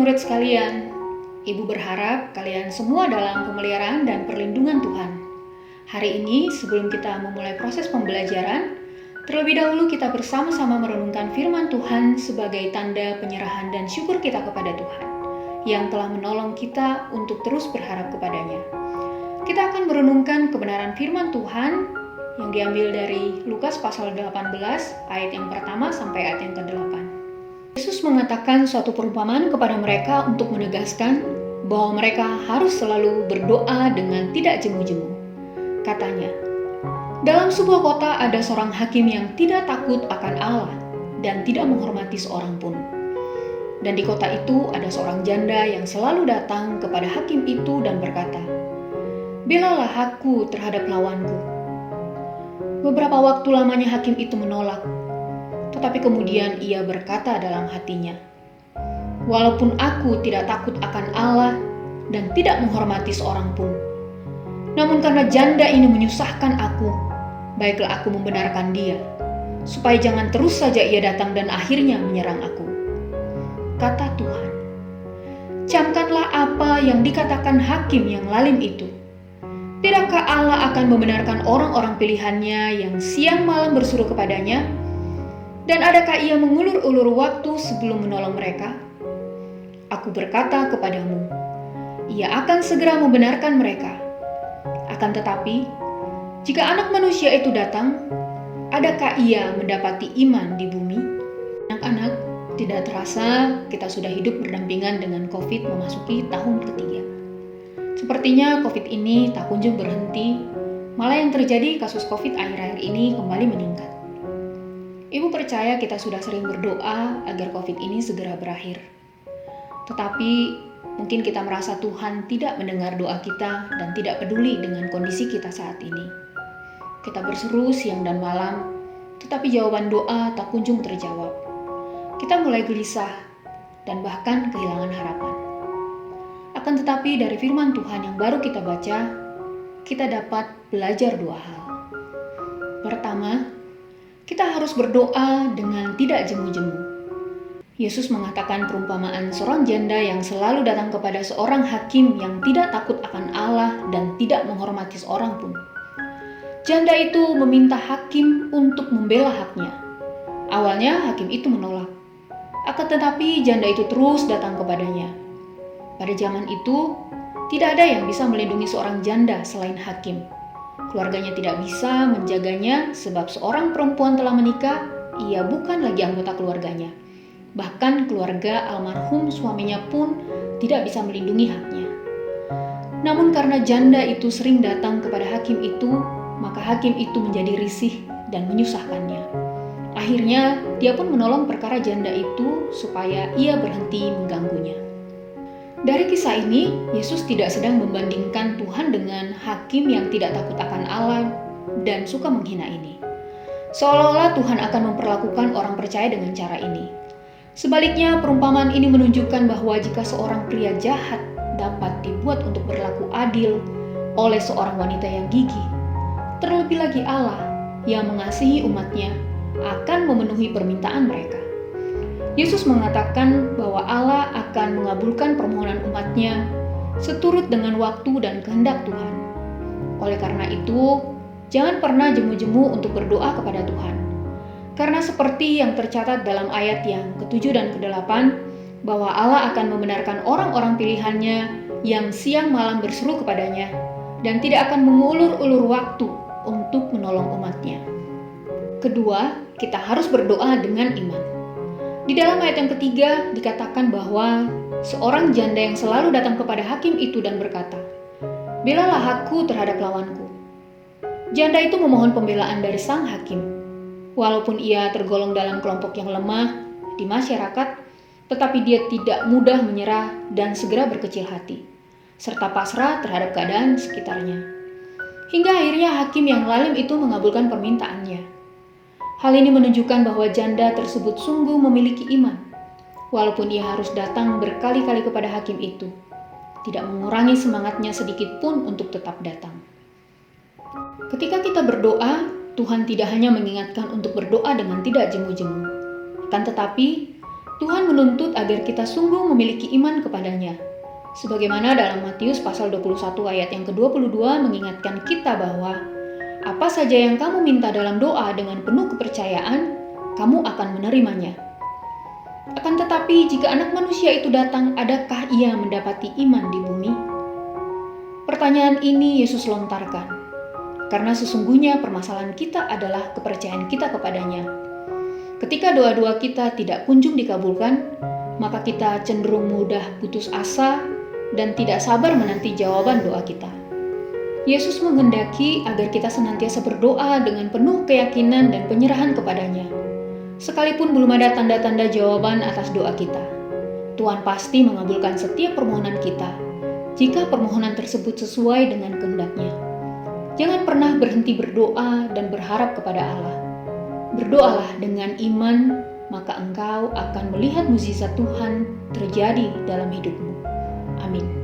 murid-murid sekalian, Ibu berharap kalian semua dalam pemeliharaan dan perlindungan Tuhan. Hari ini, sebelum kita memulai proses pembelajaran, terlebih dahulu kita bersama-sama merenungkan firman Tuhan sebagai tanda penyerahan dan syukur kita kepada Tuhan, yang telah menolong kita untuk terus berharap kepadanya. Kita akan merenungkan kebenaran firman Tuhan yang diambil dari Lukas pasal 18, ayat yang pertama sampai ayat yang ke-8. Yesus mengatakan suatu perumpamaan kepada mereka untuk menegaskan bahwa mereka harus selalu berdoa dengan tidak jemu-jemu. Katanya, dalam sebuah kota ada seorang hakim yang tidak takut akan Allah dan tidak menghormati seorang pun. Dan di kota itu ada seorang janda yang selalu datang kepada hakim itu dan berkata, "Belalah aku terhadap lawanku." Beberapa waktu lamanya hakim itu menolak. Tetapi kemudian ia berkata dalam hatinya, "Walaupun aku tidak takut akan Allah dan tidak menghormati seorang pun, namun karena janda ini menyusahkan aku, baiklah aku membenarkan dia, supaya jangan terus saja ia datang dan akhirnya menyerang aku." Kata Tuhan, camkanlah apa yang dikatakan hakim yang lalim itu. Tidakkah Allah akan membenarkan orang-orang pilihannya yang siang malam bersuruh kepadanya? Dan adakah ia mengulur-ulur waktu sebelum menolong mereka? Aku berkata kepadamu, ia akan segera membenarkan mereka. Akan tetapi, jika Anak Manusia itu datang, adakah ia mendapati iman di bumi? Anak-anak, tidak terasa kita sudah hidup berdampingan dengan COVID memasuki tahun ketiga. Sepertinya COVID ini tak kunjung berhenti, malah yang terjadi kasus COVID akhir-akhir ini kembali meningkat. Ibu percaya kita sudah sering berdoa agar COVID ini segera berakhir. Tetapi mungkin kita merasa Tuhan tidak mendengar doa kita dan tidak peduli dengan kondisi kita saat ini. Kita berseru siang dan malam, tetapi jawaban doa tak kunjung terjawab. Kita mulai gelisah dan bahkan kehilangan harapan. Akan tetapi dari firman Tuhan yang baru kita baca, kita dapat belajar dua hal. Pertama, kita harus berdoa dengan tidak jemu-jemu. Yesus mengatakan perumpamaan seorang janda yang selalu datang kepada seorang hakim yang tidak takut akan Allah dan tidak menghormati seorang pun. Janda itu meminta hakim untuk membela haknya. Awalnya hakim itu menolak. Akan tetapi janda itu terus datang kepadanya. Pada zaman itu, tidak ada yang bisa melindungi seorang janda selain hakim. Keluarganya tidak bisa menjaganya sebab seorang perempuan telah menikah, ia bukan lagi anggota keluarganya. Bahkan keluarga almarhum suaminya pun tidak bisa melindungi haknya. Namun karena janda itu sering datang kepada hakim itu, maka hakim itu menjadi risih dan menyusahkannya. Akhirnya dia pun menolong perkara janda itu supaya ia berhenti mengganggunya. Dari kisah ini, Yesus tidak sedang membandingkan Tuhan dengan hakim yang tidak takut akan Allah dan suka menghina ini. Seolah-olah Tuhan akan memperlakukan orang percaya dengan cara ini. Sebaliknya, perumpamaan ini menunjukkan bahwa jika seorang pria jahat dapat dibuat untuk berlaku adil oleh seorang wanita yang gigih, terlebih lagi Allah yang mengasihi umatnya akan memenuhi permintaan mereka. Yesus mengatakan bahwa Allah akan mengabulkan permohonan umatnya seturut dengan waktu dan kehendak Tuhan. Oleh karena itu, jangan pernah jemu-jemu untuk berdoa kepada Tuhan. Karena seperti yang tercatat dalam ayat yang ke-7 dan ke-8, bahwa Allah akan membenarkan orang-orang pilihannya yang siang malam berseru kepadanya dan tidak akan mengulur-ulur waktu untuk menolong umatnya. Kedua, kita harus berdoa dengan iman. Di dalam ayat yang ketiga dikatakan bahwa seorang janda yang selalu datang kepada hakim itu dan berkata, "Belalah aku terhadap lawanku." Janda itu memohon pembelaan dari sang hakim. Walaupun ia tergolong dalam kelompok yang lemah di masyarakat, tetapi dia tidak mudah menyerah dan segera berkecil hati, serta pasrah terhadap keadaan sekitarnya. Hingga akhirnya hakim yang lalim itu mengabulkan permintaannya. Hal ini menunjukkan bahwa janda tersebut sungguh memiliki iman, walaupun ia harus datang berkali-kali kepada hakim itu, tidak mengurangi semangatnya sedikit pun untuk tetap datang. Ketika kita berdoa, Tuhan tidak hanya mengingatkan untuk berdoa dengan tidak jemu-jemu, akan tetapi Tuhan menuntut agar kita sungguh memiliki iman kepadanya. Sebagaimana dalam Matius pasal 21 ayat yang ke-22 mengingatkan kita bahwa apa saja yang kamu minta dalam doa dengan penuh kepercayaan, kamu akan menerimanya. Akan tetapi jika Anak Manusia itu datang, adakah ia mendapati iman di bumi? Pertanyaan ini Yesus lontarkan, karena sesungguhnya permasalahan kita adalah kepercayaan kita kepadanya. Ketika doa-doa kita tidak kunjung dikabulkan, maka kita cenderung mudah putus asa dan tidak sabar menanti jawaban doa kita. Yesus menghendaki agar kita senantiasa berdoa dengan penuh keyakinan dan penyerahan kepadanya. Sekalipun belum ada tanda-tanda jawaban atas doa kita, Tuhan pasti mengabulkan setiap permohonan kita, jika permohonan tersebut sesuai dengan kehendak-Nya. Jangan pernah berhenti berdoa dan berharap kepada Allah. Berdoalah dengan iman, maka engkau akan melihat mukjizat Tuhan terjadi dalam hidupmu. Amin.